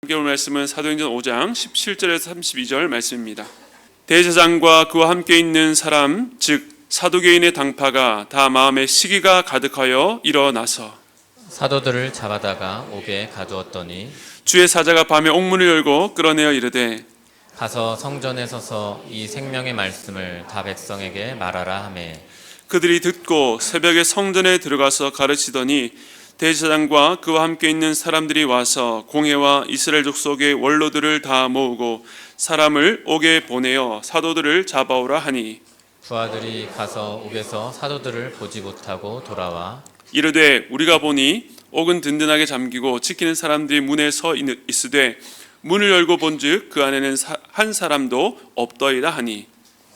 함께 볼 말씀은 사도행전 5장 17절에서 32절 말씀입니다. 대제사장과 그와 함께 있는 사람 즉 사두개인의 당파가 다 마음에 시기가 가득하여 일어나서 사도들을 잡아다가 옥에 가두었더니 주의 사자가 밤에 옥문을 열고 끌어내어 이르되 가서 성전에 서서 이 생명의 말씀을 다 백성에게 말하라 하매 그들이 듣고 새벽에 성전에 들어가서 가르치더니 대제사장과 그와 함께 있는 사람들이 와서 공회와 이스라엘 족속의 원로들을 다 모으고 사람을 옥에 보내어 사도들을 잡아오라 하니 부하들이 가서 옥에서 사도들을 보지 못하고 돌아와 이르되 우리가 보니 옥은 든든하게 잠기고 지키는 사람들이 문에 서 있으되 문을 열고 본즉 그 안에는 한 사람도 없더이다 하니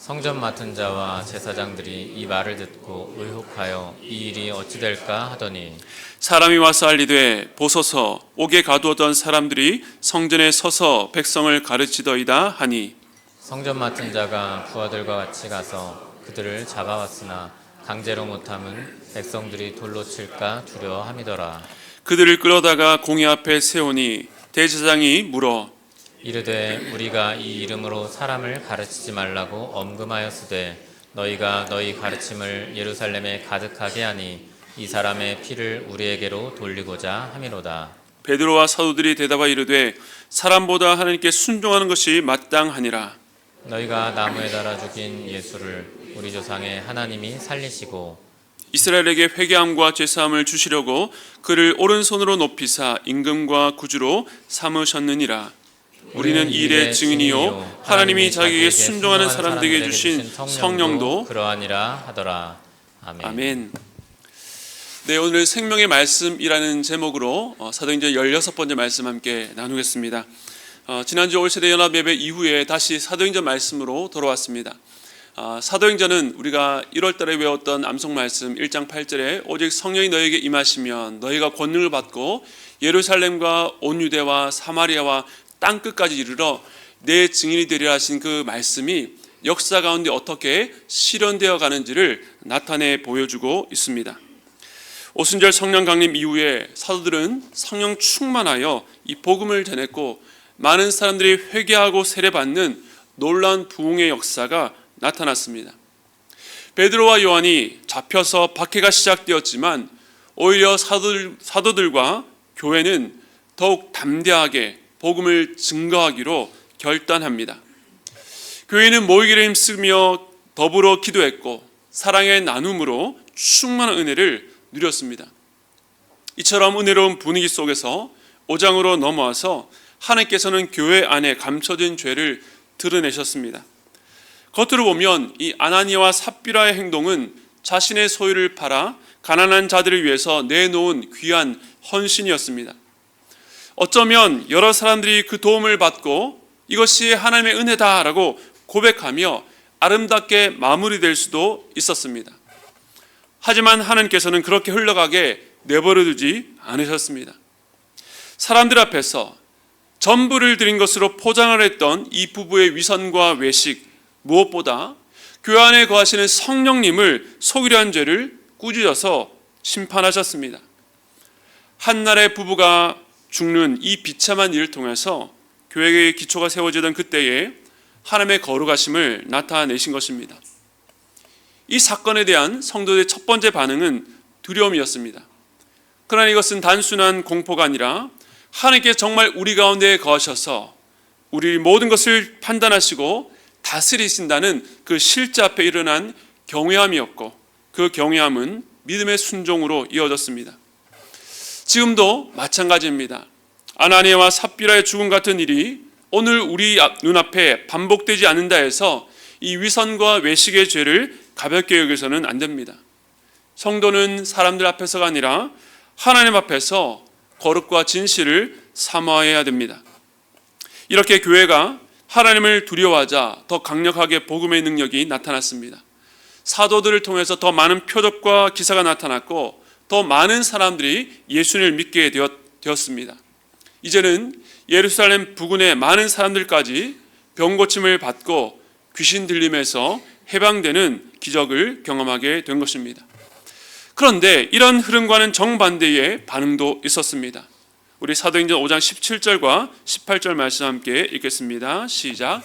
성전 맡은 자와 제사장들이 이 말을 듣고 의혹하여 이 일이 어찌 될까 하더니 사람이 와서 알리되 보소서 옥에 가두었던 사람들이 성전에 서서 백성을 가르치더이다 하니 성전 맡은 자가 부하들과 같이 가서 그들을 잡아왔으나 강제로 못함은 백성들이 돌로 칠까 두려워함이더라. 그들을 끌어다가 공회 앞에 세우니 대제사장이 물어 이르되 우리가 이 이름으로 사람을 가르치지 말라고 엄금하였으되 너희가 너희 가르침을 예루살렘에 가득하게 하니 이 사람의 피를 우리에게로 돌리고자 함이로다. 베드로와 사도들이 대답하여 이르되 사람보다 하나님께 순종하는 것이 마땅하니라. 너희가 나무에 달아 죽인 예수를 우리 조상의 하나님이 살리시고 이스라엘에게 회개함과 죄사함을 주시려고 그를 오른손으로 높이사 임금과 구주로 삼으셨느니라. 우리는 이 일의 증인이요 하나님이 자기에게 순종하는 사람들에게 주신 성령도 그러하니라 하더라. 아멘. 아멘. 네, 오늘 생명의 말씀이라는 제목으로 사도행전 16번째 말씀 함께 나누겠습니다. 지난주 올세대 연합 예배 이후에 다시 사도행전 말씀으로 돌아왔습니다. 사도행전은 우리가 1월달에 외웠던 암송 말씀 1장 8절에 오직 성령이 너에게 임하시면 너희가 권능을 받고 예루살렘과 온 유대와 사마리아와 땅끝까지 이르러 내 증인이 되리라 하신 그 말씀이 역사 가운데 어떻게 실현되어 가는지를 나타내 보여주고 있습니다. 오순절 성령 강림 이후에 사도들은 성령 충만하여 이 복음을 전했고 많은 사람들이 회개하고 세례받는 놀라운 부흥의 역사가 나타났습니다. 베드로와 요한이 잡혀서 박해가 시작되었지만 오히려 사도들과 교회는 더욱 담대하게 복음을 증거하기로 결단합니다. 교회는 모이기를 힘쓰며 더불어 기도했고 사랑의 나눔으로 충만한 은혜를 누렸습니다. 이처럼 은혜로운 분위기 속에서 5장으로 넘어와서 하나님께서는 교회 안에 감춰진 죄를 드러내셨습니다. 겉으로 보면 이 아나니아와 삽비라의 행동은 자신의 소유를 팔아 가난한 자들을 위해서 내놓은 귀한 헌신이었습니다. 어쩌면 여러 사람들이 그 도움을 받고 이것이 하나님의 은혜다라고 고백하며 아름답게 마무리될 수도 있었습니다. 하지만 하나님께서는 그렇게 흘러가게 내버려두지 않으셨습니다. 사람들 앞에서 전부를 드린 것으로 포장을 했던 이 부부의 위선과 외식, 무엇보다 교회 안에 거하시는 성령님을 속이려 한 죄를 꾸짖어서 심판하셨습니다. 한나라의 부부가 죽는 이 비참한 일을 통해서 교회의 기초가 세워지던 그때에 하나님의 거룩하심을 나타내신 것입니다. 이 사건에 대한 성도들의 첫 번째 반응은 두려움이었습니다. 그러나 이것은 단순한 공포가 아니라 하나님께 정말 우리 가운데 거하셔서 우리 모든 것을 판단하시고 다스리신다는 그 실제 앞에 일어난 경외함이었고 그 경외함은 믿음의 순종으로 이어졌습니다. 지금도 마찬가지입니다. 아나니아와 삽비라의 죽음 같은 일이 오늘 우리 눈앞에 반복되지 않는다 해서 이 위선과 외식의 죄를 가볍게 여겨서는 안 됩니다. 성도는 사람들 앞에서가 아니라 하나님 앞에서 거룩과 진실을 사모해야 됩니다. 이렇게 교회가 하나님을 두려워하자 더 강력하게 복음의 능력이 나타났습니다. 사도들을 통해서 더 많은 표적과 기사가 나타났고 더 많은 사람들이 예수님을 믿게 되었습니다. 이제는 예루살렘 부근의 많은 사람들까지 병고침을 받고 귀신 들림에서 해방되는 기적을 경험하게 된 것입니다. 그런데 이런 흐름과는 정반대의 반응도 있었습니다. 우리 사도행전 5장 17절과 18절 말씀 함께 읽겠습니다. 시작.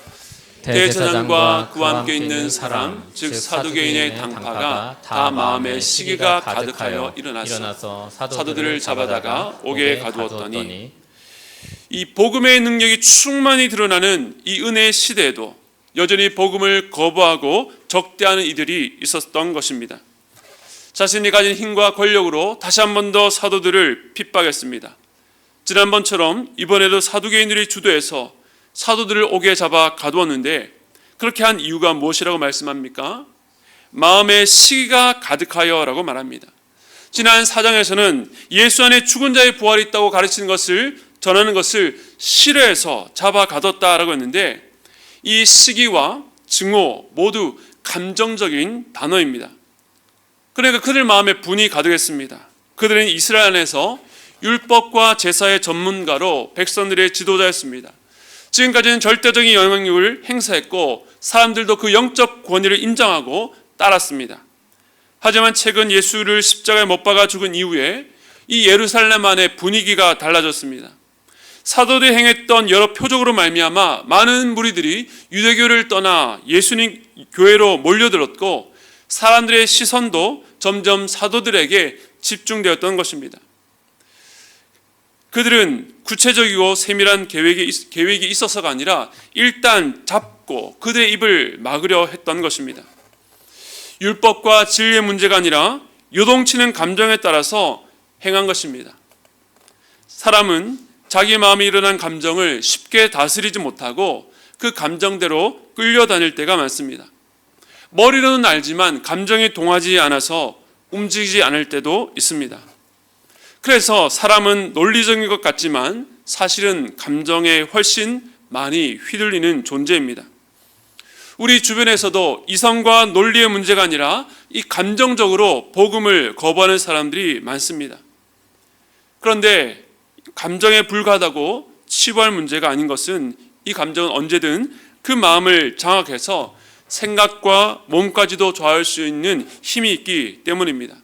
대제사장과 그와 함께 있는 사람 즉 사두개인의 당파가 다 마음에 시기가 가득하여 일어나서 사도들을 잡아다가 옥에 가두었더니, 이 복음의 능력이 충만히 드러나는 이 은혜의 시대에도 여전히 복음을 거부하고 적대하는 이들이 있었던 것입니다. 자신이 가진 힘과 권력으로 다시 한 번 더 사도들을 핍박했습니다. 지난번처럼 이번에도 사두개인들이 주도해서 사도들을 옥에 잡아 가두었는데, 그렇게 한 이유가 무엇이라고 말씀합니까? 마음에 시기가 가득하여 라고 말합니다. 지난 4장에서는 예수 안에 죽은 자의 부활이 있다고 가르치는 것을, 전하는 것을 싫어해서 잡아 가뒀다라고 했는데, 이 시기와 증오 모두 감정적인 단어입니다. 그러니까 그들 마음에 분이 가득했습니다. 그들은 이스라엘 안에서 율법과 제사의 전문가로 백성들의 지도자였습니다. 지금까지는 절대적인 영향력을 행사했고 사람들도 그 영적 권위를 인정하고 따랐습니다. 하지만 최근 예수를 십자가에 못 박아 죽은 이후에 이 예루살렘 안의 분위기가 달라졌습니다. 사도들이 행했던 여러 표적으로 말미암아 많은 무리들이 유대교를 떠나 예수님 교회로 몰려들었고, 사람들의 시선도 점점 사도들에게 집중되었던 것입니다. 그들은 구체적이고 세밀한 계획이 있어서가 아니라 일단 잡고 그들의 입을 막으려 했던 것입니다. 율법과 진리의 문제가 아니라 요동치는 감정에 따라서 행한 것입니다. 사람은 자기 마음에 일어난 감정을 쉽게 다스리지 못하고 그 감정대로 끌려다닐 때가 많습니다. 머리로는 알지만 감정이 동하지 않아서 움직이지 않을 때도 있습니다. 그래서 사람은 논리적인 것 같지만 사실은 감정에 훨씬 많이 휘둘리는 존재입니다. 우리 주변에서도 이성과 논리의 문제가 아니라 이 감정적으로 복음을 거부하는 사람들이 많습니다. 그런데 감정에 불과하다고 치부할 문제가 아닌 것은, 이 감정은 언제든 그 마음을 장악해서 생각과 몸까지도 좌우할 수 있는 힘이 있기 때문입니다.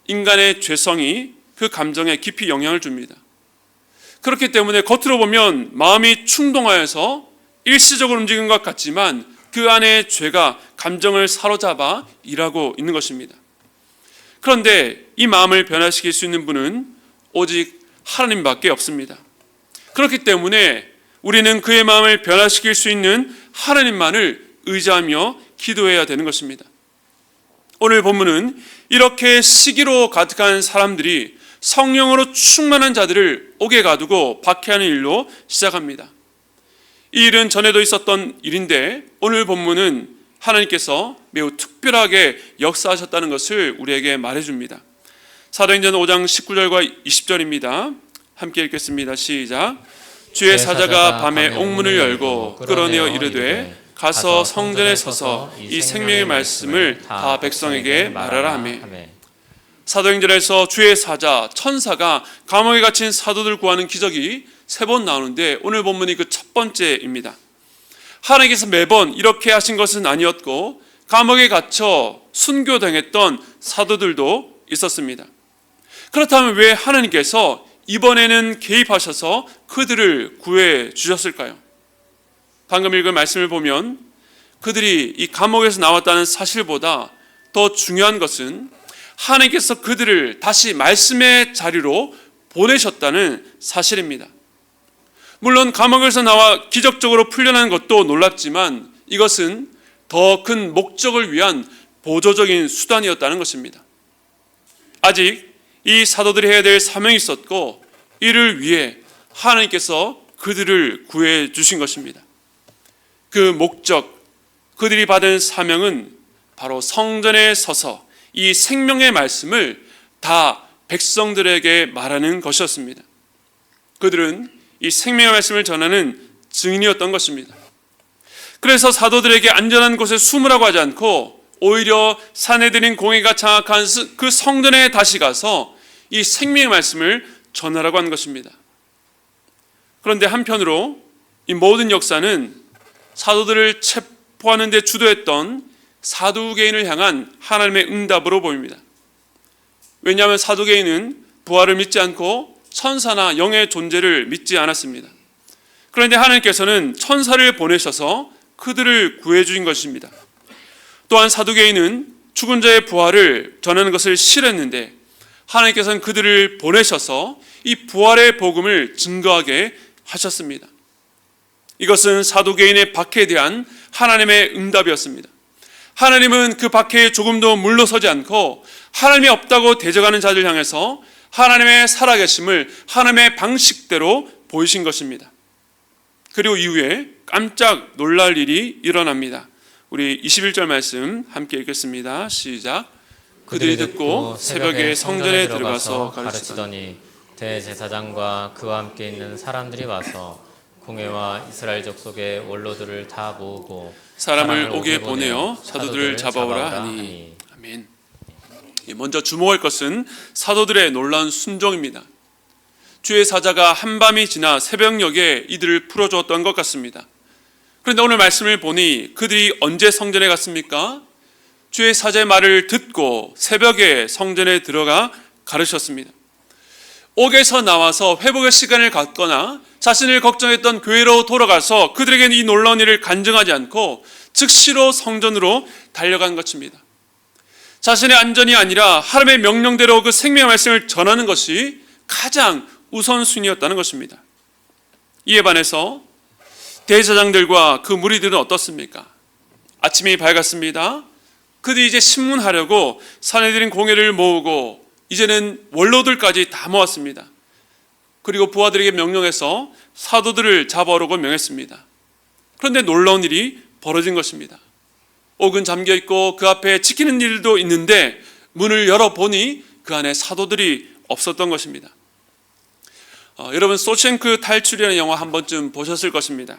인간의 죄성이 그 감정에 깊이 영향을 줍니다. 그렇기 때문에 겉으로 보면 마음이 충동하여서 일시적으로 움직이는 것 같지만 그 안에 죄가 감정을 사로잡아 일하고 있는 것입니다. 그런데 이 마음을 변화시킬 수 있는 분은 오직 하나님밖에 없습니다. 그렇기 때문에 우리는 그의 마음을 변화시킬 수 있는 하나님만을 의지하며 기도해야 되는 것입니다. 오늘 본문은 이렇게 시기로 가득한 사람들이 성령으로 충만한 자들을 옥에 가두고 박해하는 일로 시작합니다. 이 일은 전에도 있었던 일인데 오늘 본문은 하나님께서 매우 특별하게 역사하셨다는 것을 우리에게 말해줍니다. 사도행전 5장 19절과 20절입니다. 함께 읽겠습니다. 시작. 주의 사자가 밤에 옥문을 열고 끌어내어 이르되 가서 성전에 서서 이 생명의 말씀을 다 백성에게 말하라 하며. 사도행전에서 주의 사자, 천사가 감옥에 갇힌 사도들 구하는 기적이 3번 나오는데 오늘 본문이 그 첫 번째입니다. 하나님께서 매번 이렇게 하신 것은 아니었고 감옥에 갇혀 순교당했던 사도들도 있었습니다. 그렇다면 왜 하나님께서 이번에는 개입하셔서 그들을 구해 주셨을까요? 방금 읽은 말씀을 보면 그들이 이 감옥에서 나왔다는 사실보다 더 중요한 것은 하나님께서 그들을 다시 말씀의 자리로 보내셨다는 사실입니다. 물론 감옥에서 나와 기적적으로 풀려난 것도 놀랍지만 이것은 더 큰 목적을 위한 보조적인 수단이었다는 것입니다. 아직 이 사도들이 해야 될 사명이 있었고 이를 위해 하나님께서 그들을 구해 주신 것입니다. 그 목적, 그들이 받은 사명은 바로 성전에 서서 이 생명의 말씀을 다 백성들에게 말하는 것이었습니다. 그들은 이 생명의 말씀을 전하는 증인이었던 것입니다. 그래서 사도들에게 안전한 곳에 숨으라고 하지 않고 오히려 사내들인 공회가 장악한 그 성전에 다시 가서 이 생명의 말씀을 전하라고 한 것입니다. 그런데 한편으로 이 모든 역사는 사도들을 체포하는 데 주도했던 사두개인을 향한 하나님의 응답으로 보입니다. 왜냐하면 사두개인은 부활을 믿지 않고 천사나 영의 존재를 믿지 않았습니다. 그런데 하나님께서는 천사를 보내셔서 그들을 구해 주신 것입니다. 또한 사두개인은 죽은 자의 부활을 전하는 것을 싫어했는데 하나님께서는 그들을 보내셔서 이 부활의 복음을 증거하게 하셨습니다. 이것은 사두개인의 박해에 대한 하나님의 응답이었습니다. 하나님은 그 박해에 조금도 물러서지 않고 하나님이 없다고 대적하는 자들 향해서 하나님의 살아계심을 하나님의 방식대로 보이신 것입니다. 그리고 이후에 깜짝 놀랄 일이 일어납니다. 우리 21절 말씀 함께 읽겠습니다. 시작. 그들이 듣고 새벽에 성전에 들어가서 가르치더니 대제사장과 그와 함께 있는 사람들이 와서 공회와 이스라엘 족속의 원로들을 다 모으고 사람을 오게 보내어 사도들을 잡아오라 하니. 아멘. 먼저 주목할 것은 사도들의 놀라운 순종입니다. 주의 사자가 한밤이 지나 새벽녘에 이들을 풀어주었던 것 같습니다. 그런데 오늘 말씀을 보니 그들이 언제 성전에 갔습니까? 주의 사자의 말을 듣고 새벽에 성전에 들어가 가르쳤습니다. 옥에서 나와서 회복의 시간을 갖거나 자신을 걱정했던 교회로 돌아가서 그들에게는 이 놀라운 일을 간증하지 않고 즉시로 성전으로 달려간 것입니다. 자신의 안전이 아니라 하나님의 명령대로 그 생명의 말씀을 전하는 것이 가장 우선순위였다는 것입니다. 이에 반해서 대제사장들과 그 무리들은 어떻습니까? 아침이 밝았습니다. 그들이 이제 신문하려고 산헤드린 공회를 모으고 이제는 원로들까지 다 모았습니다. 그리고 부하들에게 명령해서 사도들을 잡아오라고 명했습니다. 그런데 놀라운 일이 벌어진 것입니다. 옥은 잠겨있고 그 앞에 지키는 일도 있는데 문을 열어보니 그 안에 사도들이 없었던 것입니다. 여러분 소챈크 탈출이라는 영화 한 번쯤 보셨을 것입니다.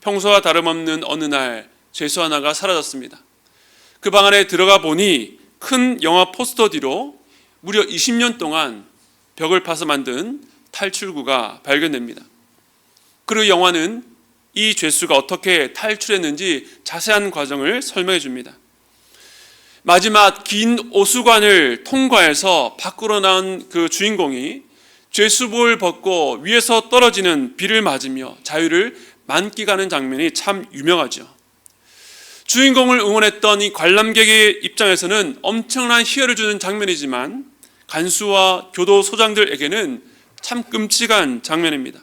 평소와 다름없는 어느 날 죄수 하나가 사라졌습니다. 그 방 안에 들어가 보니 큰 영화 포스터 뒤로 무려 20년 동안 벽을 파서 만든 탈출구가 발견됩니다. 그리고 영화는 이 죄수가 어떻게 탈출했는지 자세한 과정을 설명해 줍니다. 마지막 긴 오수관을 통과해서 밖으로 나온 그 주인공이 죄수복을 벗고 위에서 떨어지는 비를 맞으며 자유를 만끽하는 장면이 참 유명하죠. 주인공을 응원했던 이 관람객의 입장에서는 엄청난 희열을 주는 장면이지만 간수와 교도 소장들에게는 참 끔찍한 장면입니다.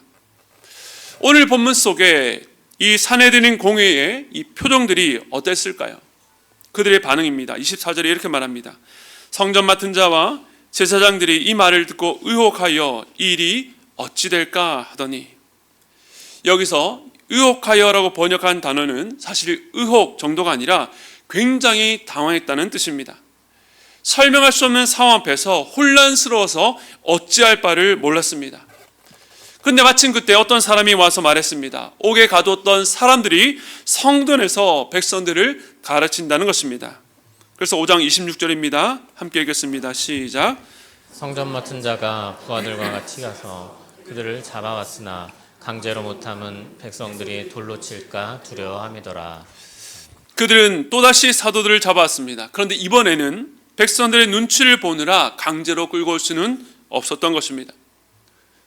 오늘 본문 속에 이 산헤드린 공회의 이 표정들이 어땠을까요? 그들의 반응입니다. 24절에 이렇게 말합니다. 성전 맡은 자와 제사장들이 이 말을 듣고 의혹하여 이 일이 어찌 될까 하더니, 여기서 의혹하여라고 번역한 단어는 사실 의혹 정도가 아니라 굉장히 당황했다는 뜻입니다. 설명할 수 없는 상황 앞에서 혼란스러워서 어찌할 바를 몰랐습니다. 그런데 마침 그때 어떤 사람이 와서 말했습니다. 옥에 가두었던 사람들이 성전에서 백성들을 가르친다는 것입니다. 그래서 5장 26절입니다. 함께 읽겠습니다. 시작. 성전 맡은 자가 부하들과 같이 가서 그들을 잡아왔으나 강제로 못함은 백성들이 돌로 칠까 두려워함이더라. 그들은 또다시 사도들을 잡아왔습니다. 그런데 이번에는 백성들의 눈치를 보느라 강제로 끌고 올 수는 없었던 것입니다.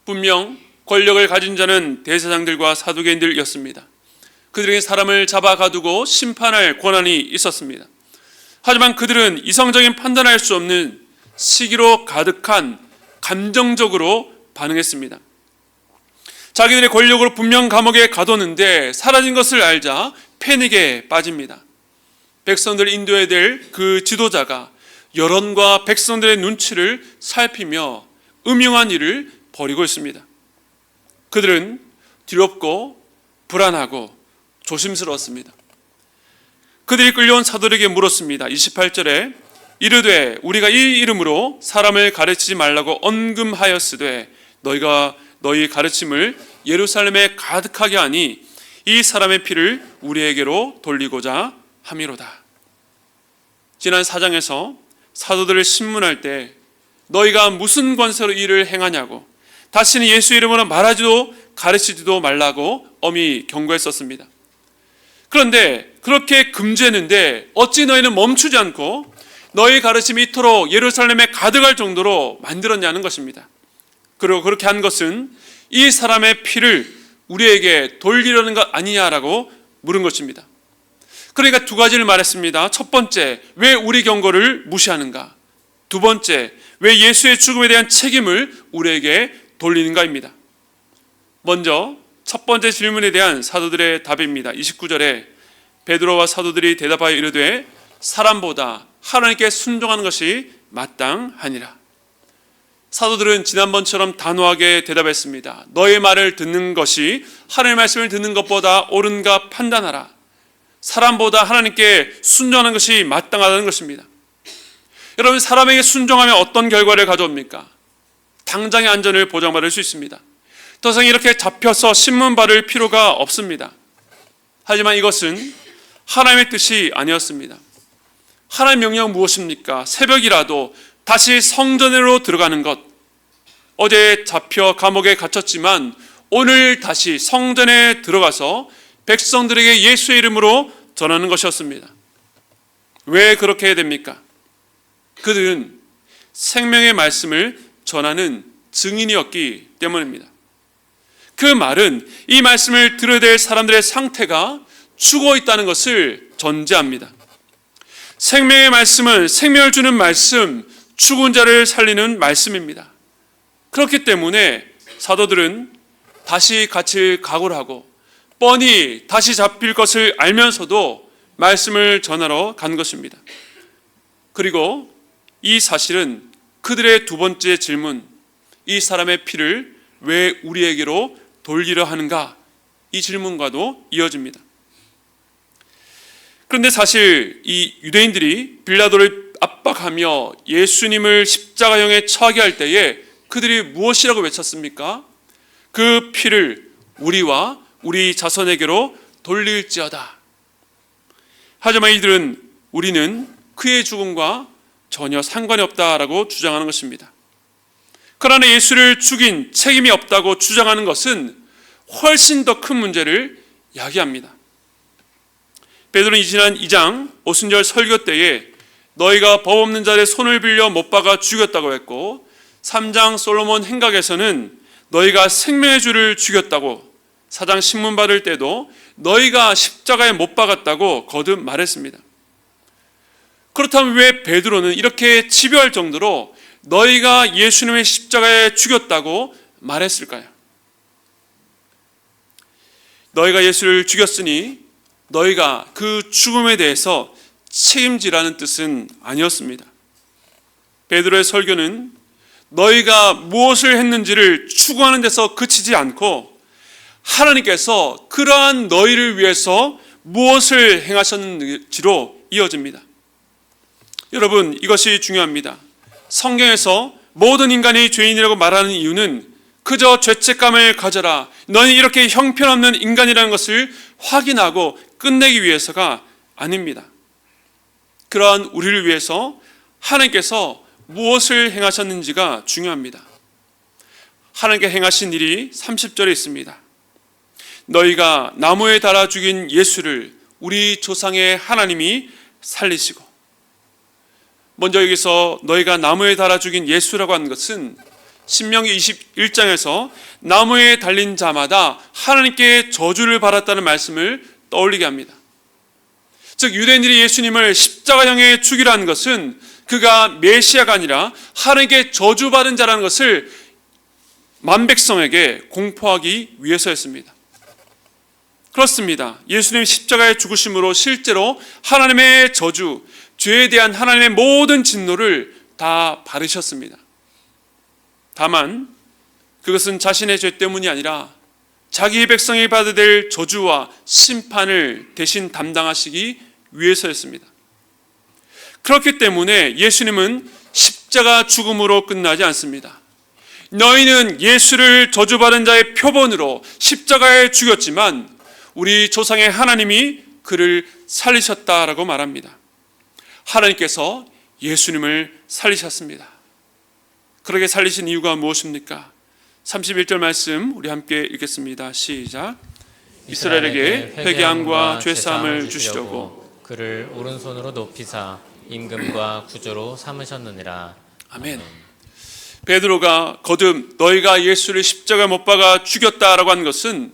분명 권력을 가진 자는 대제사장들과 사두개인들이었습니다. 그들에게 사람을 잡아 가두고 심판할 권한이 있었습니다. 하지만 그들은 이성적인 판단할 수 없는 시기로 가득한 감정적으로 반응했습니다. 자기들의 권력으로 분명 감옥에 가뒀는데 사라진 것을 알자 패닉에 빠집니다. 백성들을 인도해야 될 그 지도자가 여론과 백성들의 눈치를 살피며 음흉한 일을 벌이고 있습니다. 그들은 두렵고 불안하고 조심스러웠습니다. 그들이 끌려온 사도들에게 물었습니다. 28절에 이르되 우리가 이 이름으로 사람을 가르치지 말라고 언금하였으되 너희가 너희 가르침을 예루살렘에 가득하게 하니 이 사람의 피를 우리에게로 돌리고자 함이로다. 지난 4장에서 사도들을 신문할 때 너희가 무슨 권세로 일을 행하냐고 다시는 예수 이름으로 말하지도 가르치지도 말라고 엄히 경고했었습니다. 그런데 그렇게 금지했는데 어찌 너희는 멈추지 않고 너희 가르침이 이토록 예루살렘에 가득할 정도로 만들었냐는 것입니다. 그리고 그렇게 한 것은 이 사람의 피를 우리에게 돌리려는 것 아니냐라고 물은 것입니다. 그러니까 두 가지를 말했습니다. 첫 번째, 왜 우리 경고를 무시하는가? 두 번째, 왜 예수의 죽음에 대한 책임을 우리에게 돌리는가입니다. 먼저 첫 번째 질문에 대한 사도들의 답입니다. 29절에 베드로와 사도들이 대답하여 이르되 사람보다 하나님께 순종하는 것이 마땅하니라. 사도들은 지난번처럼 단호하게 대답했습니다. 너의 말을 듣는 것이 하나님의 말씀을 듣는 것보다 옳은가 판단하라. 사람보다 하나님께 순종하는 것이 마땅하다는 것입니다. 여러분, 사람에게 순종하면 어떤 결과를 가져옵니까? 당장의 안전을 보장받을 수 있습니다. 더 이상 이렇게 잡혀서 신문 받을 필요가 없습니다. 하지만 이것은 하나님의 뜻이 아니었습니다. 하나님의 명령은 무엇입니까? 새벽이라도 다시 성전으로 들어가는 것. 어제 잡혀 감옥에 갇혔지만 오늘 다시 성전에 들어가서 백성들에게 예수의 이름으로 전하는 것이었습니다. 왜 그렇게 해야 됩니까? 그들은 생명의 말씀을 전하는 증인이었기 때문입니다. 그 말은 이 말씀을 들어야 될 사람들의 상태가 죽어 있다는 것을 전제합니다. 생명의 말씀은 생명을 주는 말씀, 죽은 자를 살리는 말씀입니다. 그렇기 때문에 사도들은 다시 갇힐 각오를 하고 뻔히 다시 잡힐 것을 알면서도 말씀을 전하러 간 것입니다. 그리고 이 사실은 그들의 두 번째 질문, 이 사람의 피를 왜 우리에게로 돌리려 하는가? 이 질문과도 이어집니다. 그런데 사실 이 유대인들이 빌라도를 압박하며 예수님을 십자가형에 처하게 할 때에 그들이 무엇이라고 외쳤습니까? 그 피를 우리와 우리 자손에게로 돌릴지어다. 하지만 이들은 우리는 그의 죽음과 전혀 상관이 없다라고 주장하는 것입니다. 그러나 예수를 죽인 책임이 없다고 주장하는 것은 훨씬 더 큰 문제를 야기합니다. 베드로는 지난 2장 오순절 설교 때에 너희가 법 없는 자의 손을 빌려 못 박아 죽였다고 했고 3장 솔로몬 행각에서는 너희가 생명의 주를 죽였다고 4장 신문 받을 때도 너희가 십자가에 못 박았다고 거듭 말했습니다. 그렇다면 왜 베드로는 이렇게 집요할 정도로 너희가 예수님의 십자가에 죽였다고 말했을까요? 너희가 예수를 죽였으니 너희가 그 죽음에 대해서 책임지라는 뜻은 아니었습니다. 베드로의 설교는 너희가 무엇을 했는지를 추구하는 데서 그치지 않고 하나님께서 그러한 너희를 위해서 무엇을 행하셨는지로 이어집니다. 여러분, 이것이 중요합니다. 성경에서 모든 인간이 죄인이라고 말하는 이유는 그저 죄책감을 가져라, 너는 이렇게 형편없는 인간이라는 것을 확인하고 끝내기 위해서가 아닙니다. 그러한 우리를 위해서 하나님께서 무엇을 행하셨는지가 중요합니다. 하나님께 행하신 일이 30절에 있습니다. 너희가 나무에 달아 죽인 예수를 우리 조상의 하나님이 살리시고, 먼저 여기서 너희가 나무에 달아 죽인 예수라고 하는 것은 신명기 21장에서 나무에 달린 자마다 하나님께 저주를 받았다는 말씀을 떠올리게 합니다. 즉 유대인들이 예수님을 십자가형에 죽이라는 것은 그가 메시아가 아니라 하나님께 저주받은 자라는 것을 만백성에게 공포하기 위해서였습니다. 그렇습니다. 예수님 십자가의 죽으심으로 실제로 하나님의 저주, 죄에 대한 하나님의 모든 진노를 다 받으셨습니다. 다만 그것은 자신의 죄 때문이 아니라 자기 백성이 받아야 될 저주와 심판을 대신 담당하시기 위해서였습니다. 그렇기 때문에 예수님은 십자가 죽음으로 끝나지 않습니다. 너희는 예수를 저주받은 자의 표본으로 십자가에 죽였지만 우리 조상의 하나님이 그를 살리셨다라고 말합니다. 하나님께서 예수님을 살리셨습니다. 그렇게 살리신 이유가 무엇입니까? 31절 말씀 우리 함께 읽겠습니다. 시작. 이스라엘에게 회개함과 죄사함을 주시려고 그를 오른손으로 높이사 임금과 구주로 삼으셨느니라. 아멘. 베드로가 거듭 너희가 예수를 십자가에 못 박아 죽였다라고 한 것은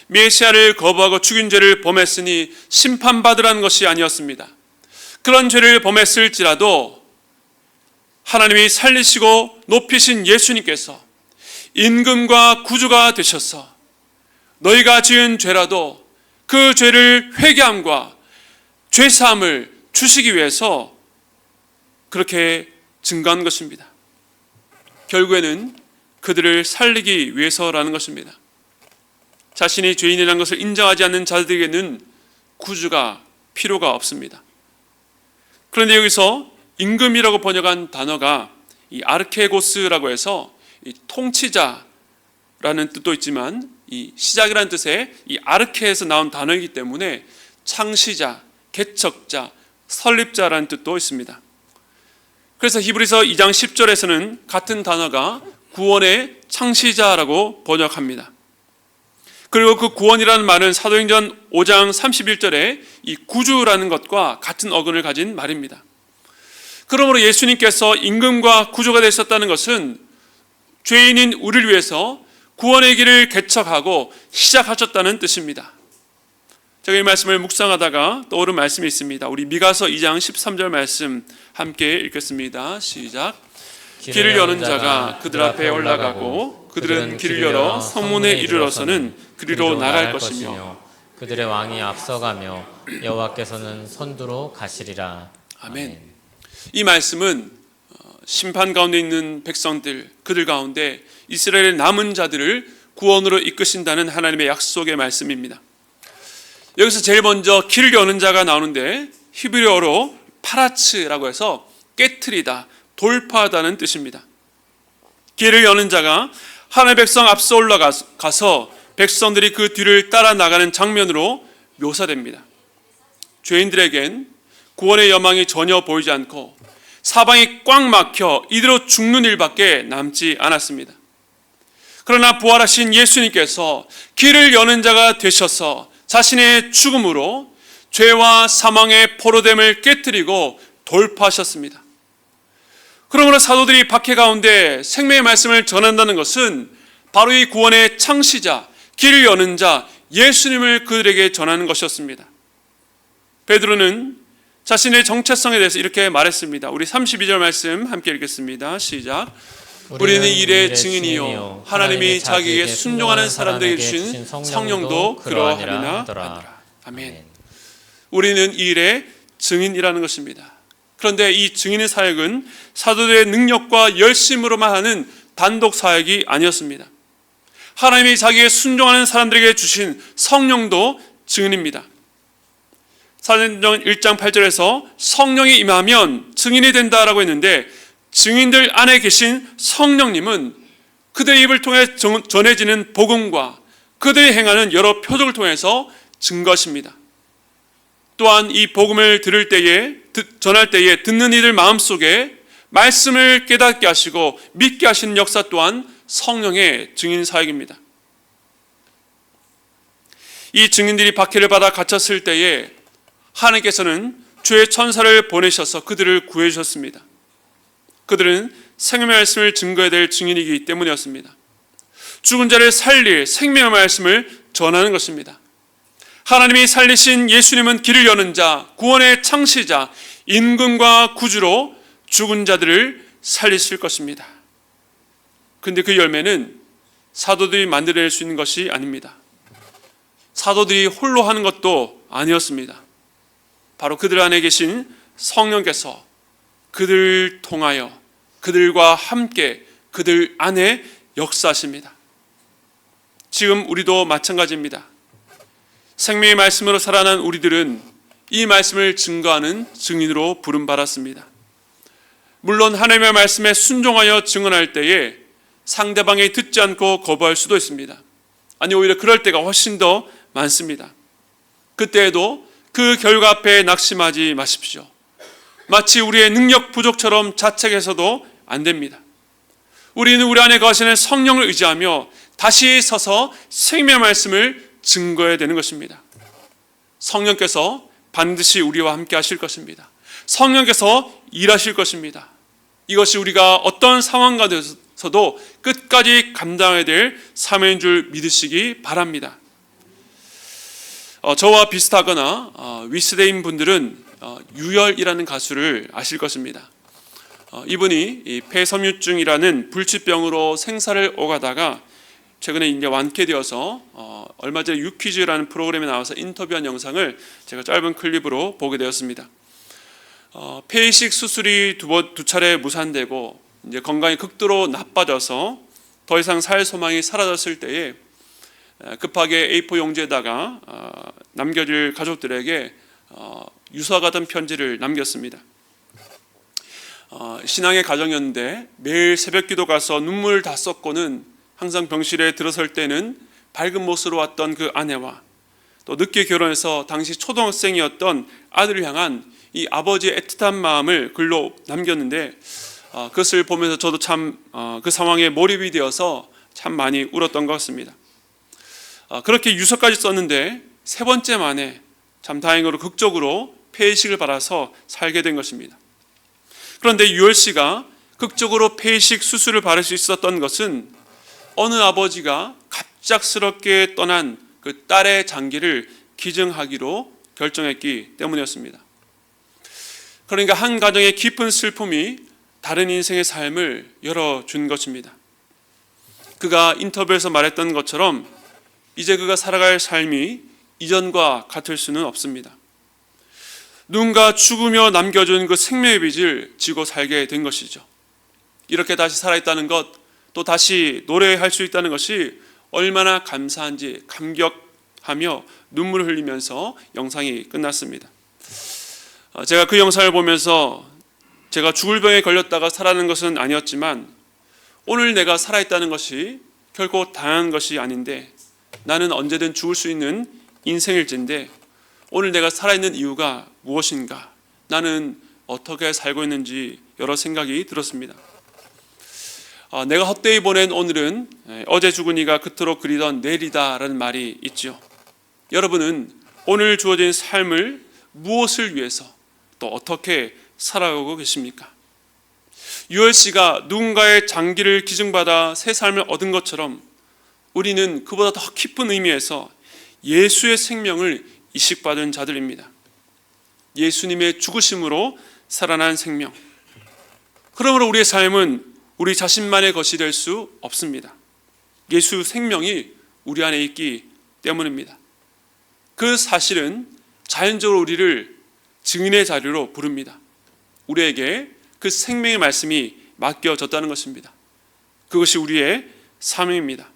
메시아를 거부하고 죽인 죄를 범했으니 심판받으라는 것이 아니었습니다. 그런 죄를 범했을지라도 하나님이 살리시고 높이신 예수님께서 임금과 구주가 되셔서 너희가 지은 죄라도 그 죄를 회개함과 죄사함을 주시기 위해서 그렇게 증거한 것입니다. 결국에는 그들을 살리기 위해서라는 것입니다. 자신이 죄인이라는 것을 인정하지 않는 자들에게는 구주가 필요가 없습니다. 그런데 여기서 임금이라고 번역한 단어가 이 아르케고스라고 해서 이 통치자라는 뜻도 있지만 이 시작이라는 뜻의 이 아르케에서 나온 단어이기 때문에 창시자, 개척자, 설립자라는 뜻도 있습니다. 그래서 히브리서 2장 10절에서는 같은 단어가 구원의 창시자라고 번역합니다. 그리고 그 구원이라는 말은 사도행전 5장 31절에 이 구주라는 것과 같은 어근을 가진 말입니다. 그러므로 예수님께서 임금과 구주가 되셨다는 것은 죄인인 우리를 위해서 구원의 길을 개척하고 시작하셨다는 뜻입니다. 제가 이 말씀을 묵상하다가 떠오른 말씀이 있습니다. 우리 미가서 2장 13절 말씀 함께 읽겠습니다. 시작. 길을 여는 자가 그들 앞에 올라가고 그들은 길을 열어 성문에 이르러서는 그리로 나갈 것이며 그들의 왕이 앞서가며 여호와께서는 선두로 가시리라. 아멘. 이 말씀은 심판 가운데 있는 백성들, 그들 가운데 이스라엘의 남은 자들을 구원으로 이끄신다는 하나님의 약속의 말씀입니다. 여기서 제일 먼저 길을 여는 자가 나오는데 히브리어로 파라츠라고 해서 깨트리다, 돌파하다는 뜻입니다. 길을 여는 자가 하나님의 백성 앞서 올라가서 백성들이 그 뒤를 따라 나가는 장면으로 묘사됩니다. 죄인들에겐 구원의 여망이 전혀 보이지 않고 사방이 꽉 막혀 이대로 죽는 일밖에 남지 않았습니다. 그러나 부활하신 예수님께서 길을 여는 자가 되셔서 자신의 죽음으로 죄와 사망의 포로됨을 깨뜨리고 돌파하셨습니다. 그러므로 사도들이 박해 가운데 생명의 말씀을 전한다는 것은 바로 이 구원의 창시자, 길을 여는 자 예수님을 그들에게 전하는 것이었습니다. 베드로는 자신의 정체성에 대해서 이렇게 말했습니다. 우리 32절 말씀 함께 읽겠습니다. 시작. 우리는 이 일의 증인이요 하나님이 자기에게 순종하는 사람들에게 주신 성령도 그러하리라 하더라. 아멘. 우리는 이 일의 증인이라는 것입니다. 그런데 이 증인의 사역은 사도들의 능력과 열심으로만 하는 단독 사역이 아니었습니다. 하나님이 자기에 순종하는 사람들에게 주신 성령도 증인입니다. 사도행전 1장 8절에서 성령이 임하면 증인이 된다라고 했는데 증인들 안에 계신 성령님은 그들의 입을 통해 전해지는 복음과 그들이 행하는 여러 표적을 통해서 증거하십니다. 또한 이 복음을 들을 때에 전할 때에 듣는 이들 마음속에 말씀을 깨닫게 하시고 믿게 하시는 역사 또한 성령의 증인 사역입니다. 이 증인들이 박해를 받아 갇혔을 때에 하나님께서는 주의 천사를 보내셔서 그들을 구해 주셨습니다. 그들은 생명의 말씀을 증거해야 될 증인이기 때문이었습니다. 죽은 자를 살릴 생명의 말씀을 전하는 것입니다. 하나님이 살리신 예수님은 길을 여는 자, 구원의 창시자, 임금과 구주로 죽은 자들을 살리실 것입니다. 그런데 그 열매는 사도들이 만들어낼 수 있는 것이 아닙니다. 사도들이 홀로 하는 것도 아니었습니다. 바로 그들 안에 계신 성령께서 그들을 통하여 그들과 함께 그들 안에 역사하십니다. 지금 우리도 마찬가지입니다. 생명의 말씀으로 살아난 우리들은 이 말씀을 증거하는 증인으로 부름받았습니다. 물론 하나님의 말씀에 순종하여 증언할 때에 상대방이 듣지 않고 거부할 수도 있습니다. 아니 오히려 그럴 때가 훨씬 더 많습니다. 그때에도 그 결과 앞에 낙심하지 마십시오. 마치 우리의 능력 부족처럼 자책해서도 안 됩니다. 우리는 우리 안에 거하시는 성령을 의지하며 다시 서서 생명의 말씀을 증거해야 되는 것입니다. 성령께서 반드시 우리와 함께 하실 것입니다. 성령께서 일하실 것입니다. 이것이 우리가 어떤 상황 가운데서 서도 끝까지 감당해야 될 사명인 줄 믿으시기 바랍니다. 저와 비슷하거나 위스데인 분들은 유열이라는 가수를 아실 것입니다. 이분이 이 폐섬유증이라는 불치병으로 생사를 오가다가 최근에 이제 완쾌되어서 얼마 전에 유퀴즈라는 프로그램에 나와서 인터뷰한 영상을 제가 짧은 클립으로 보게 되었습니다. 폐이식 수술이 두 차례 무산되고 이제 건강이 극도로 나빠져서 더 이상 살 소망이 사라졌을 때에 급하게 A4 용지에다가 남겨질 가족들에게 유서와 같은 편지를 남겼습니다. 신앙의 가정이었는데 매일 새벽기도 가서 눈물을 다 쏟고는 항상 병실에 들어설 때는 밝은 모습으로 왔던 그 아내와 또 늦게 결혼해서 당시 초등학생이었던 아들을 향한 이 아버지의 애틋한 마음을 글로 남겼는데 그것을 보면서 저도 참 그 상황에 몰입이 되어서 참 많이 울었던 것 같습니다. 그렇게 유서까지 썼는데 세 번째 만에 참 다행으로 극적으로 폐이식을 받아서 살게 된 것입니다. 그런데 유열 씨가 극적으로 폐이식 수술을 받을 수 있었던 것은 어느 아버지가 갑작스럽게 떠난 그 딸의 장기를 기증하기로 결정했기 때문이었습니다. 그러니까 한 가정의 깊은 슬픔이 다른 인생의 삶을 열어준 것입니다. 그가 인터뷰에서 말했던 것처럼 이제 그가 살아갈 삶이 이전과 같을 수는 없습니다. 누군가 죽으며 남겨준 그 생명의 빚을 지고 살게 된 것이죠. 이렇게 다시 살아있다는 것, 또 다시 노래할 수 있다는 것이 얼마나 감사한지 감격하며 눈물을 흘리면서 영상이 끝났습니다. 제가 그 영상을 보면서 제가 죽을 병에 걸렸다가 살아나는 것은 아니었지만 오늘 내가 살아있다는 것이 결코 당연한 것이 아닌데 나는 언제든 죽을 수 있는 인생일진데 오늘 내가 살아있는 이유가 무엇인가, 나는 어떻게 살고 있는지 여러 생각이 들었습니다. 내가 헛되이 보낸 오늘은 어제 죽은 이가 그토록 그리던 내일이다라는 말이 있죠. 여러분은 오늘 주어진 삶을 무엇을 위해서 또 어떻게 살아가고 계십니까? 유열 씨가 누군가의 장기를 기증받아 새 삶을 얻은 것처럼 우리는 그보다 더 깊은 의미에서 예수의 생명을 이식받은 자들입니다. 예수님의 죽으심으로 살아난 생명. 그러므로 우리의 삶은 우리 자신만의 것이 될 수 없습니다. 예수 생명이 우리 안에 있기 때문입니다. 그 사실은 자연적으로 우리를 증인의 자리로 부릅니다. 우리에게 그 생명의 말씀이 맡겨졌다는 것입니다. 그것이 우리의 사명입니다.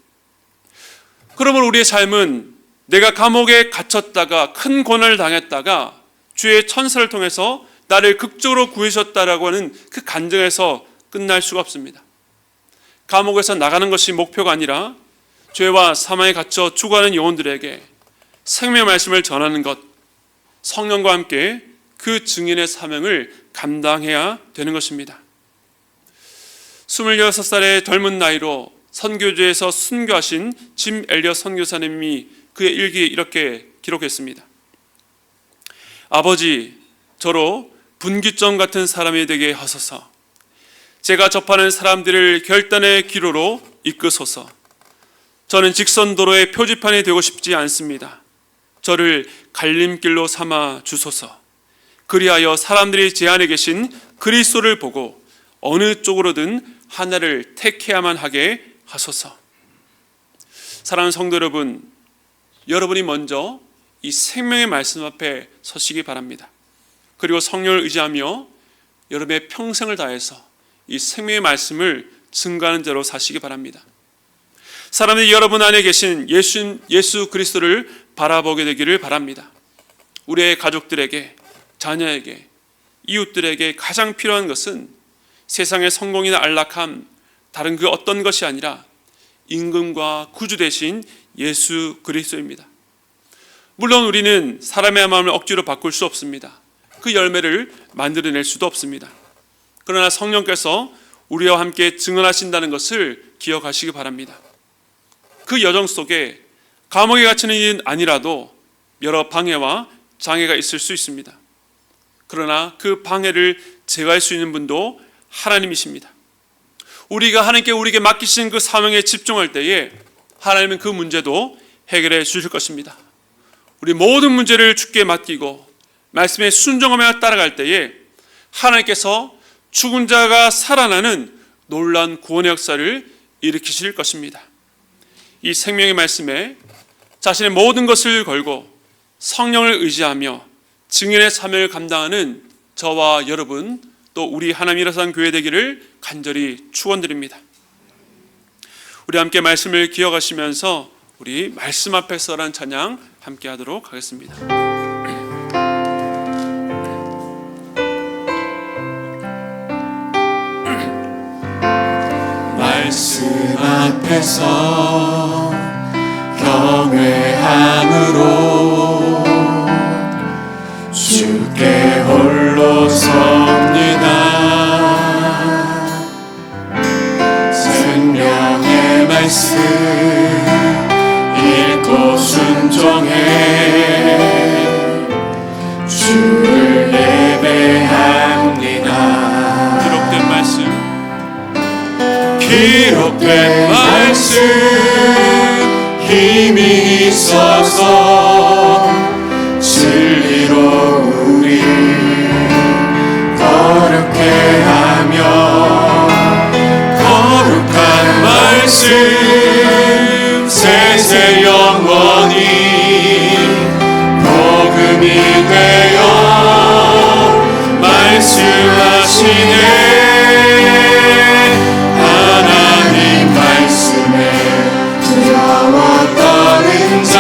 그러므로 우리의 삶은 내가 감옥에 갇혔다가 큰 고난을 당했다가 주의 천사를 통해서 나를 극적으로 구해주셨다라고 하는 그 간증에서 끝날 수가 없습니다. 감옥에서 나가는 것이 목표가 아니라 죄와 사망에 갇혀 죽어가는 영혼들에게 생명의 말씀을 전하는 것, 성령과 함께 그 증인의 사명을 감당해야 되는 것입니다. 26살의 젊은 나이로 선교지에서 순교하신 짐 엘리엇 선교사님이 그의 일기에 이렇게 기록했습니다. 아버지, 저로 분기점 같은 사람이 되게 하소서. 제가 접하는 사람들을 결단의 기로로 이끄소서. 저는 직선 도로의 표지판이 되고 싶지 않습니다. 저를 갈림길로 삼아 주소서. 그리하여 사람들이 제 안에 계신 그리스도를 보고 어느 쪽으로든 하나를 택해야만 하게 하소서. 사랑하는 성도 여러분, 여러분이 먼저 이 생명의 말씀 앞에 서시기 바랍니다. 그리고 성령을 의지하며 여러분의 평생을 다해서 이 생명의 말씀을 증거하는 자로 사시기 바랍니다. 사람들이 여러분 안에 계신 예수 그리스도를 바라보게 되기를 바랍니다. 우리의 가족들에게, 자녀에게, 이웃들에게 가장 필요한 것은 세상의 성공이나 안락함, 다른 그 어떤 것이 아니라 임금과 구주 되신 예수 그리스도입니다. 물론 우리는 사람의 마음을 억지로 바꿀 수 없습니다. 그 열매를 만들어낼 수도 없습니다. 그러나 성령께서 우리와 함께 증언하신다는 것을 기억하시기 바랍니다. 그 여정 속에 감옥에 갇히는 일은 아니라도 여러 방해와 장애가 있을 수 있습니다. 그러나 그 방해를 제거할 수 있는 분도 하나님이십니다. 우리가 하나님께 우리에게 맡기신 그 사명에 집중할 때에 하나님은 그 문제도 해결해 주실 것입니다. 우리 모든 문제를 주께 맡기고 말씀에 순종하며 따라갈 때에 하나님께서 죽은 자가 살아나는 놀라운 구원의 역사를 일으키실 것입니다. 이 생명의 말씀에 자신의 모든 것을 걸고 성령을 의지하며 증인의 사명을 감당하는 저와 여러분, 또 우리 하나님 일어선 교회 되기를 간절히 축원드립니다. 우리 함께 말씀을 기억하시면서 우리 말씀 앞에서라는 찬양 함께 하도록 하겠습니다. 말씀 앞에서 경외함으로 주께 홀로 섭니다. 생명의 말씀 읽고 순종해 주를 예배합니다. 기록된 말씀, 기록된 말씀 힘이 있어서 진리로 우리 거룩해 하며 거룩한 말씀 세세 영원히 복음이 되어 말씀하시네. 하나님 말씀에 두려워 떠는 자,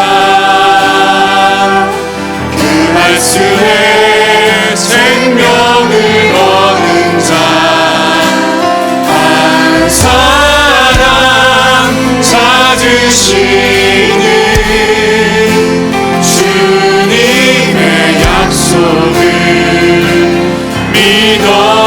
그 말씀에 생명을 얻는 자, 한 사람 찾으시는 주님의 약속을 믿어.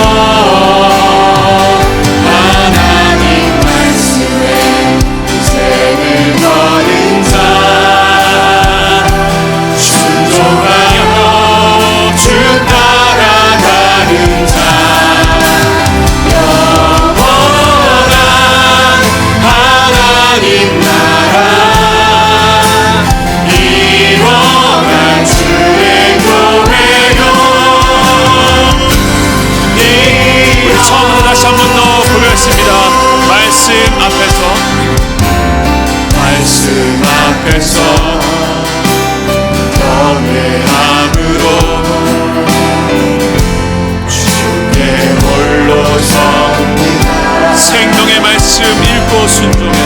생명의 말씀 읽고 순종해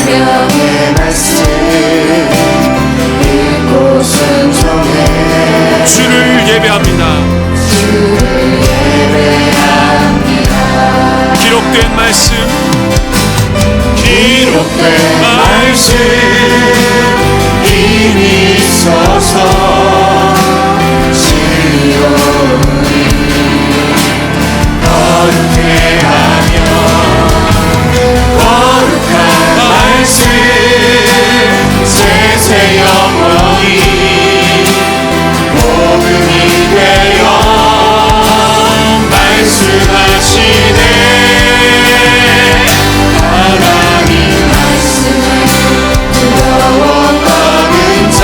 생명의 말씀 읽고 순종해 주를 예배합니다. 주를 예배합니다. 기록된 말씀, 기록된 말씀 힘이 있어서 진리로 우리 거룩해 하며 거룩한 말씀 세세 영원히 복음이 되어 말씀하시네. 하나님 말씀에 두려워 떠는 자,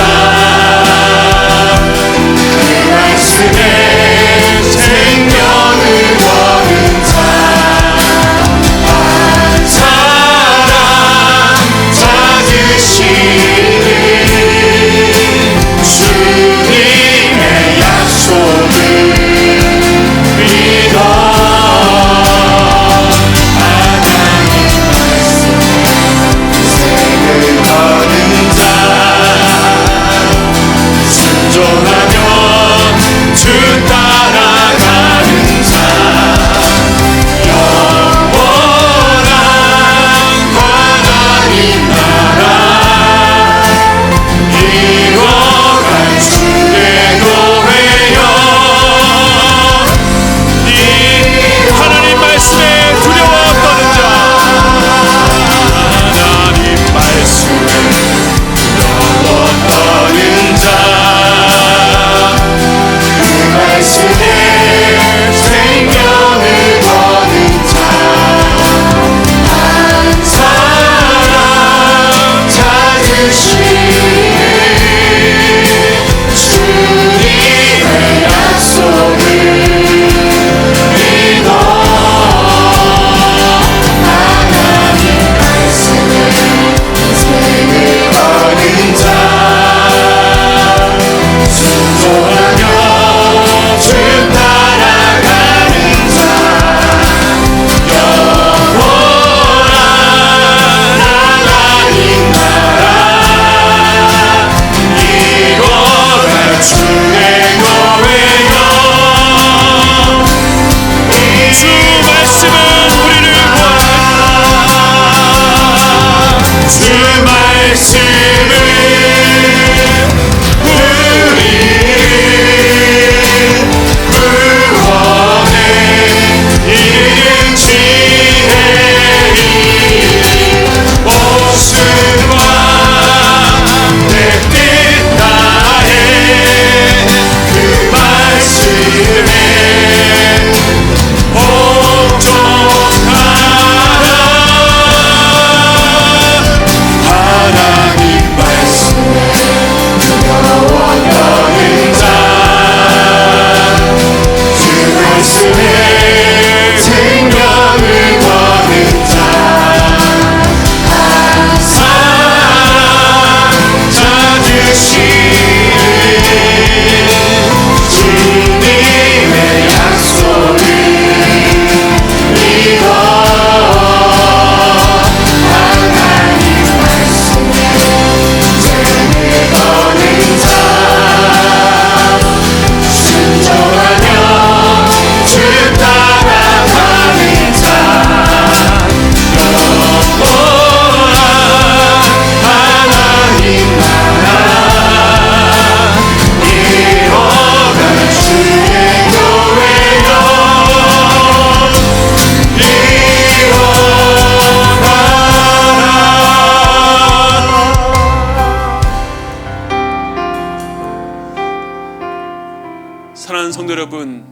여러분,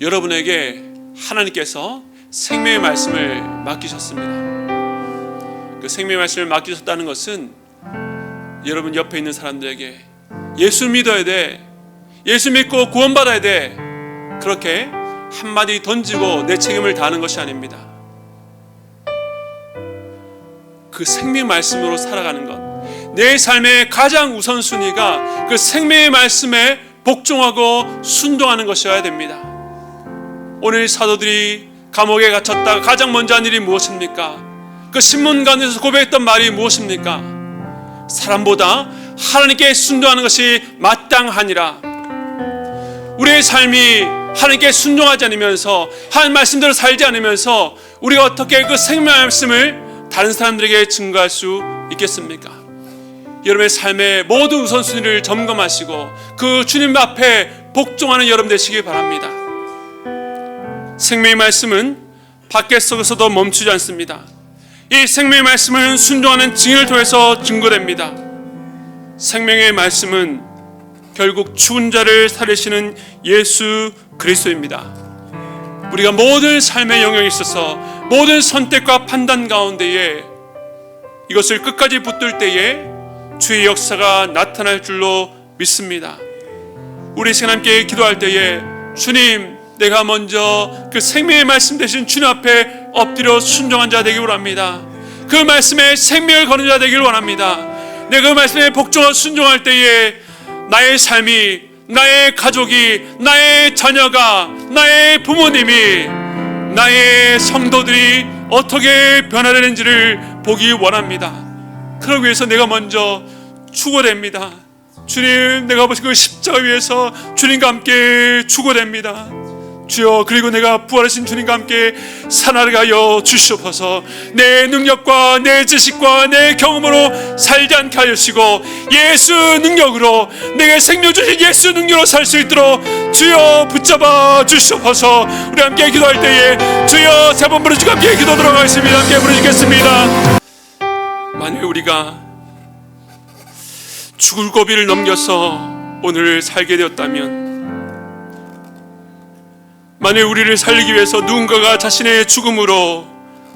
여러분에게 하나님께서 생명의 말씀을 맡기셨습니다. 그 생명의 말씀을 맡기셨다는 것은 여러분 옆에 있는 사람들에게 예수 믿어야 돼, 예수 믿고 구원받아야 돼, 그렇게 한마디 던지고 내 책임을 다하는 것이 아닙니다. 그 생명의 말씀으로 살아가는 것, 내 삶의 가장 우선순위가 그 생명의 말씀에 복종하고 순종하는 것이어야 됩니다. 오늘 사도들이 감옥에 갇혔다가 가장 먼저 한 일이 무엇입니까? 그 신문관에서 고백했던 말이 무엇입니까? 사람보다 하나님께 순종하는 것이 마땅하니라. 우리의 삶이 하나님께 순종하지 않으면서, 하나님 말씀대로 살지 않으면서 우리가 어떻게 그 생명의 말씀을 다른 사람들에게 증거할 수 있겠습니까? 여러분의 삶의 모든 우선순위를 점검하시고 그 주님 앞에 복종하는 여러분 되시기 바랍니다. 생명의 말씀은 밖에 속에서도 멈추지 않습니다. 이 생명의 말씀은 순종하는 증인을 통해서 증거됩니다. 생명의 말씀은 결국 죽은 자를 살리시는 예수 그리스도입니다. 우리가 모든 삶의 영역에 있어서 모든 선택과 판단 가운데에 이것을 끝까지 붙들 때에 주의 역사가 나타날 줄로 믿습니다. 우리 시간 함께 기도할 때에 주님, 내가 먼저 그 생명의 말씀 대신 주님 앞에 엎드려 순종한 자 되길 원합니다. 그 말씀에 생명을 거는 자 되길 원합니다. 내가 그 말씀에 복종하고 순종할 때에 나의 삶이, 나의 가족이, 나의 자녀가, 나의 부모님이, 나의 성도들이 어떻게 변화되는지를 보기 원합니다. 그러기 위해서 내가 먼저 추구됩니다. 주님, 내가 그 십자가 위에서 주님과 함께 추구됩니다. 주여, 그리고 내가 부활하신 주님과 함께 살아가게 하여 주시옵소서. 내 능력과 내 지식과 내 경험으로 살지 않게 하시고 예수 능력으로, 내게 생명 주신 예수 능력으로 살 수 있도록 주여 붙잡아 주시옵소서. 우리 함께 기도할 때에 주여 세 번 부르시고 함께 기도 들어가겠습니다. 함께 부르시겠습니다. 만약 우리가 죽을 고비를 넘겨서 오늘 살게 되었다면, 만약 우리를 살리기 위해서 누군가가 자신의 죽음으로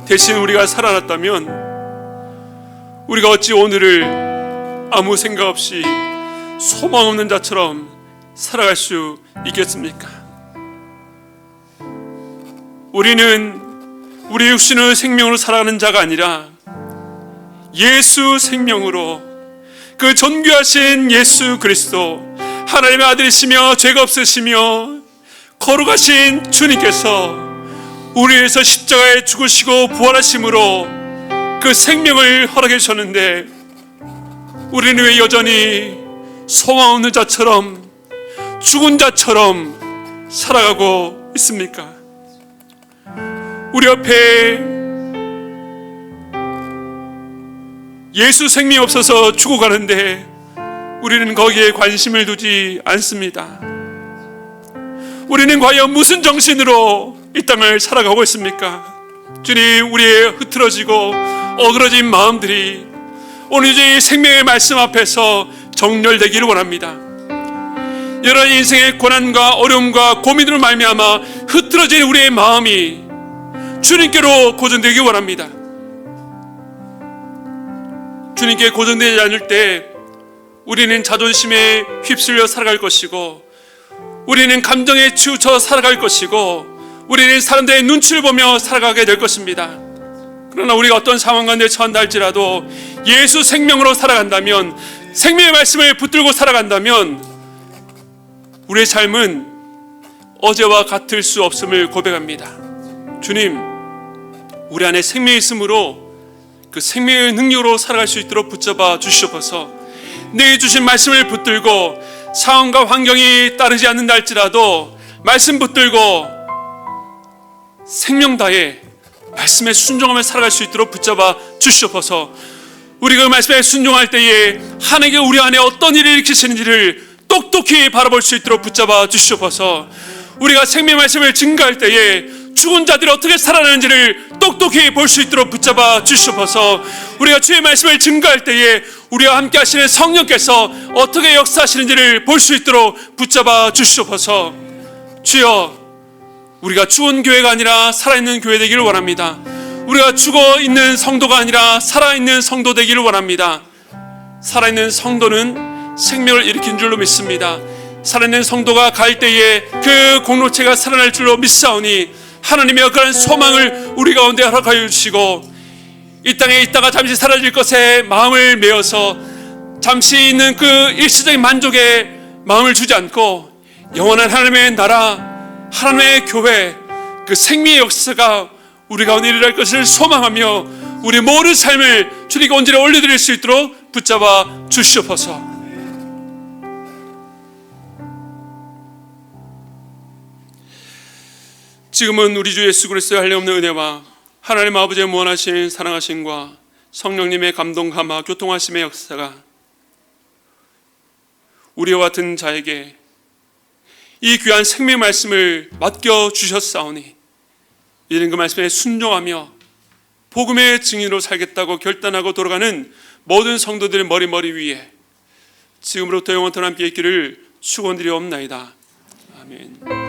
대신 우리가 살아났다면, 우리가 어찌 오늘을 아무 생각 없이 소망 없는 자처럼 살아갈 수 있겠습니까? 우리는 우리 육신의 생명으로 살아가는 자가 아니라 예수 생명으로, 그 존귀하신 예수 그리스도, 하나님의 아들이시며 죄가 없으시며 거룩하신 주님께서 우리 위해서 십자가에 죽으시고 부활하심으로 그 생명을 허락해 주셨는데, 우리는 왜 여전히 소망 없는 자처럼, 죽은 자처럼 살아가고 있습니까? 우리 옆에 예수 생명이 없어서 죽어가는데 우리는 거기에 관심을 두지 않습니다. 우리는 과연 무슨 정신으로 이 땅을 살아가고 있습니까? 주님, 우리의 흐트러지고 어그러진 마음들이 오늘 이 생명의 말씀 앞에서 정렬되기를 원합니다. 여러 인생의 고난과 어려움과 고민으로 말미암아 흐트러진 우리의 마음이 주님께로 고정되기 원합니다. 주님께 고정되지 않을 때 우리는 자존심에 휩쓸려 살아갈 것이고, 우리는 감정에 치우쳐 살아갈 것이고, 우리는 사람들의 눈치를 보며 살아가게 될 것입니다. 그러나 우리가 어떤 상황 가운데 처한다 할지라도 예수 생명으로 살아간다면, 생명의 말씀을 붙들고 살아간다면 우리의 삶은 어제와 같을 수 없음을 고백합니다. 주님, 우리 안에 생명이 있으므로 그 생명의 능력으로 살아갈 수 있도록 붙잡아 주시옵소서. 내게 주신 말씀을 붙들고 상황과 환경이 따르지 않는다 할지라도 말씀 붙들고 생명 다해 말씀에 순종하며 살아갈 수 있도록 붙잡아 주시옵소서. 우리가 그 말씀에 순종할 때에 하나님께 우리 안에 어떤 일을 일으키시는지를 똑똑히 바라볼 수 있도록 붙잡아 주시옵소서. 우리가 생명의 말씀을 증거할 때에 죽은 자들이 어떻게 살아나는지를 똑똑히 볼 수 있도록 붙잡아 주시옵소서. 우리가 주의 말씀을 증거할 때에 우리와 함께 하시는 성령께서 어떻게 역사하시는지를 볼 수 있도록 붙잡아 주시옵소서. 주여, 우리가 죽은 교회가 아니라 살아있는 교회 되기를 원합니다. 우리가 죽어 있는 성도가 아니라 살아있는 성도 되기를 원합니다. 살아있는 성도는 생명을 일으킨 줄로 믿습니다. 살아있는 성도가 갈 때에 그 공동체가 살아날 줄로 믿사오니 하나님의 그런 소망을 우리 가운데 허락하여 주시고, 이 땅에 있다가 잠시 사라질 것에 마음을 메어서 잠시 있는 그 일시적인 만족에 마음을 주지 않고 영원한 하나님의 나라, 하나님의 교회, 그 생명의 역사가 우리 가운데 일어날 것을 소망하며 우리 모든 삶을 주님께 온전히 올려드릴 수 있도록 붙잡아 주시옵소서. 지금은 우리 주 예수 그리스도의 한량없는 은혜와 하나님 아버지의 무한하신 사랑하심과 성령님의 감동 감화 교통하심의 역사가 우리와 같은 자에게 이 귀한 생명의 말씀을 맡겨 주셨사오니 이런 그 말씀에 순종하며 복음의 증인으로 살겠다고 결단하고 돌아가는 모든 성도들의 머리 위에 지금으로부터 영원토록 함께 있기를 축원드리옵나이다. 아멘.